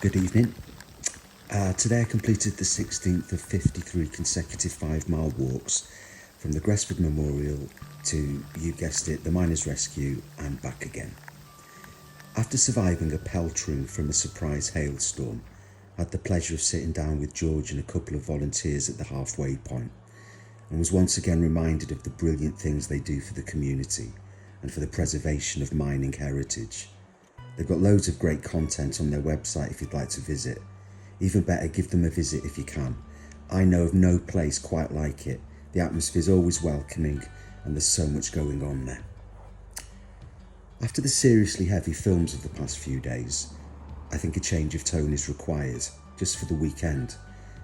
Good evening. Today I completed the 16th of 53 consecutive 5-mile walks from the Gresford Memorial to, you guessed it, the Miners' Rescue and back again. After surviving a peltering from a surprise hailstorm, I had the pleasure of sitting down with George and a couple of volunteers at the halfway point and was once again reminded of the brilliant things they do for the community and for the preservation of mining heritage. They've got loads of great content on their website if you'd like to visit. Even better, give them a visit if you can. I know of no place quite like it. The atmosphere is always welcoming and there's so much going on there. After the seriously heavy films of the past few days, I think a change of tone is required, just for the weekend.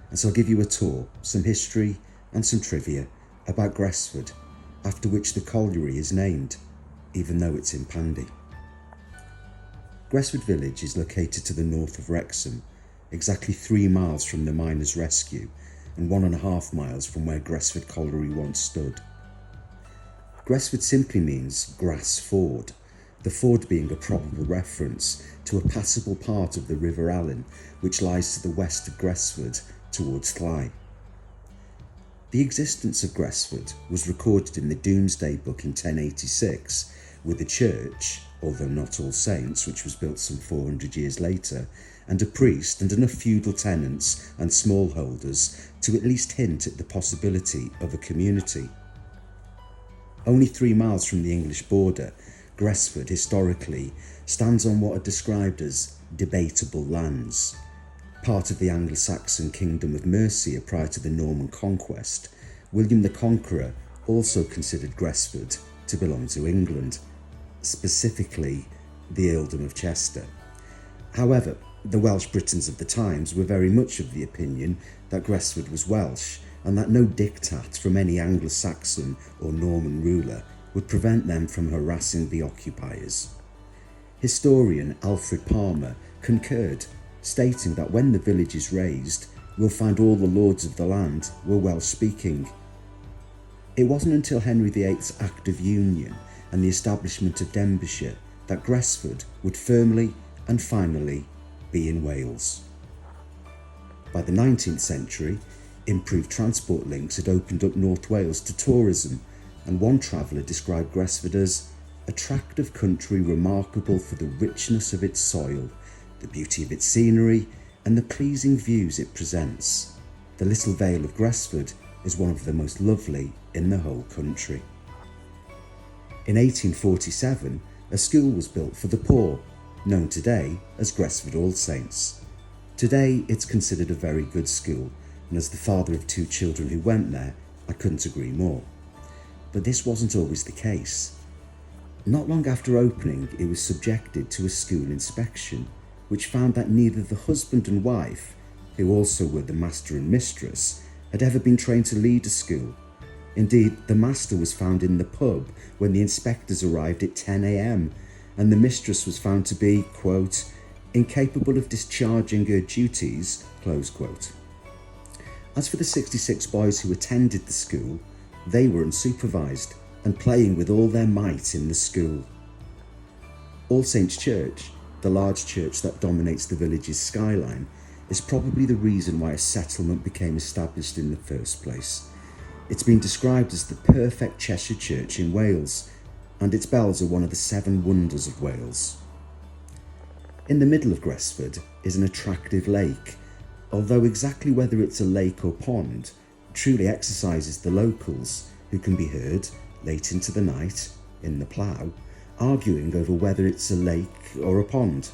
And so I'll give you a tour, some history and some trivia about Gresford, after which the colliery is named, even though it's in Pandy. Gresford Village is located to the north of Wrexham, exactly 3 miles from the Miners' Rescue and 1.5 miles from where Gresford Colliery once stood. Gresford simply means grass ford, the ford being a probable reference to a passable part of the River Allen which lies to the west of Gresford towards Cley. The existence of Gresford was recorded in the Domesday Book in 1086 with a church, although not All Saints, which was built some 400 years later, and a priest and enough feudal tenants and smallholders to at least hint at the possibility of a community. Only 3 miles from the English border, Gresford historically stands on what are described as debatable lands. Part of the Anglo-Saxon Kingdom of Mercia prior to the Norman conquest, William the Conqueror also considered Gresford to belong to England, specifically the Earldom of Chester. However, the Welsh Britons of the times were very much of the opinion that Gresford was Welsh and that no diktat from any Anglo-Saxon or Norman ruler would prevent them from harassing the occupiers. Historian Alfred Palmer concurred, stating that when the village is raised, we'll find all the lords of the land were Welsh-speaking. It wasn't until Henry VIII's Act of Union and the establishment of Denbighshire that Gresford would firmly and finally be in Wales. By the 19th century, improved transport links had opened up North Wales to tourism, and one traveller described Gresford as a tract of country remarkable for the richness of its soil, the beauty of its scenery, and the pleasing views it presents. The little vale of Gresford is one of the most lovely in the whole country. In 1847, a school was built for the poor, known today as Gresford All Saints. Today, it's considered a very good school, and as the father of 2 children who went there, I couldn't agree more. But this wasn't always the case. Not long after opening, it was subjected to a school inspection, which found that neither the husband and wife, who also were the master and mistress, had ever been trained to lead a school. Indeed, the master was found in the pub when the inspectors arrived at 10 a.m, and the mistress was found to be, quote, incapable of discharging her duties, close quote. As for the 66 boys who attended the school, they were unsupervised and playing with all their might in the school. All Saints Church, the large church that dominates the village's skyline, is probably the reason why a settlement became established in the first place. It's been described as the perfect Cheshire church in Wales, and its bells are one of the 7 wonders of Wales. In the middle of Gresford is an attractive lake, although exactly whether it's a lake or pond truly exercises the locals, who can be heard late into the night in the plough arguing over whether it's a lake or a pond.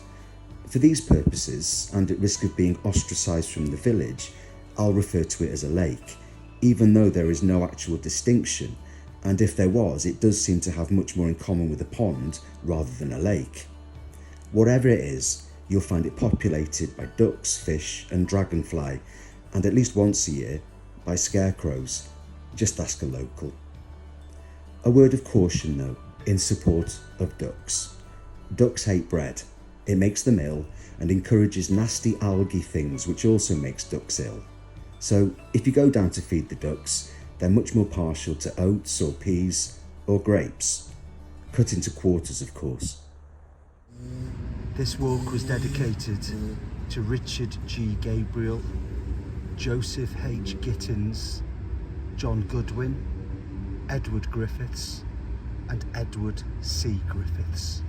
For these purposes, and at risk of being ostracised from the village, I'll refer to it as a lake, even though there is no actual distinction, and if there was, it does seem to have much more in common with a pond rather than a lake. Whatever it is, you'll find it populated by ducks, fish and dragonfly, and at least once a year by scarecrows. Just ask a local. A word of caution though, in support of ducks. Ducks hate bread. It makes them ill and encourages nasty algae things, which also makes ducks ill. So if you go down to feed the ducks, they're much more partial to oats or peas or grapes. cut into quarters, of course. This walk was dedicated to Richard G. Gabriel, Joseph H. Gittins, John Goodwin, Edward Griffiths, and Edward C. Griffiths.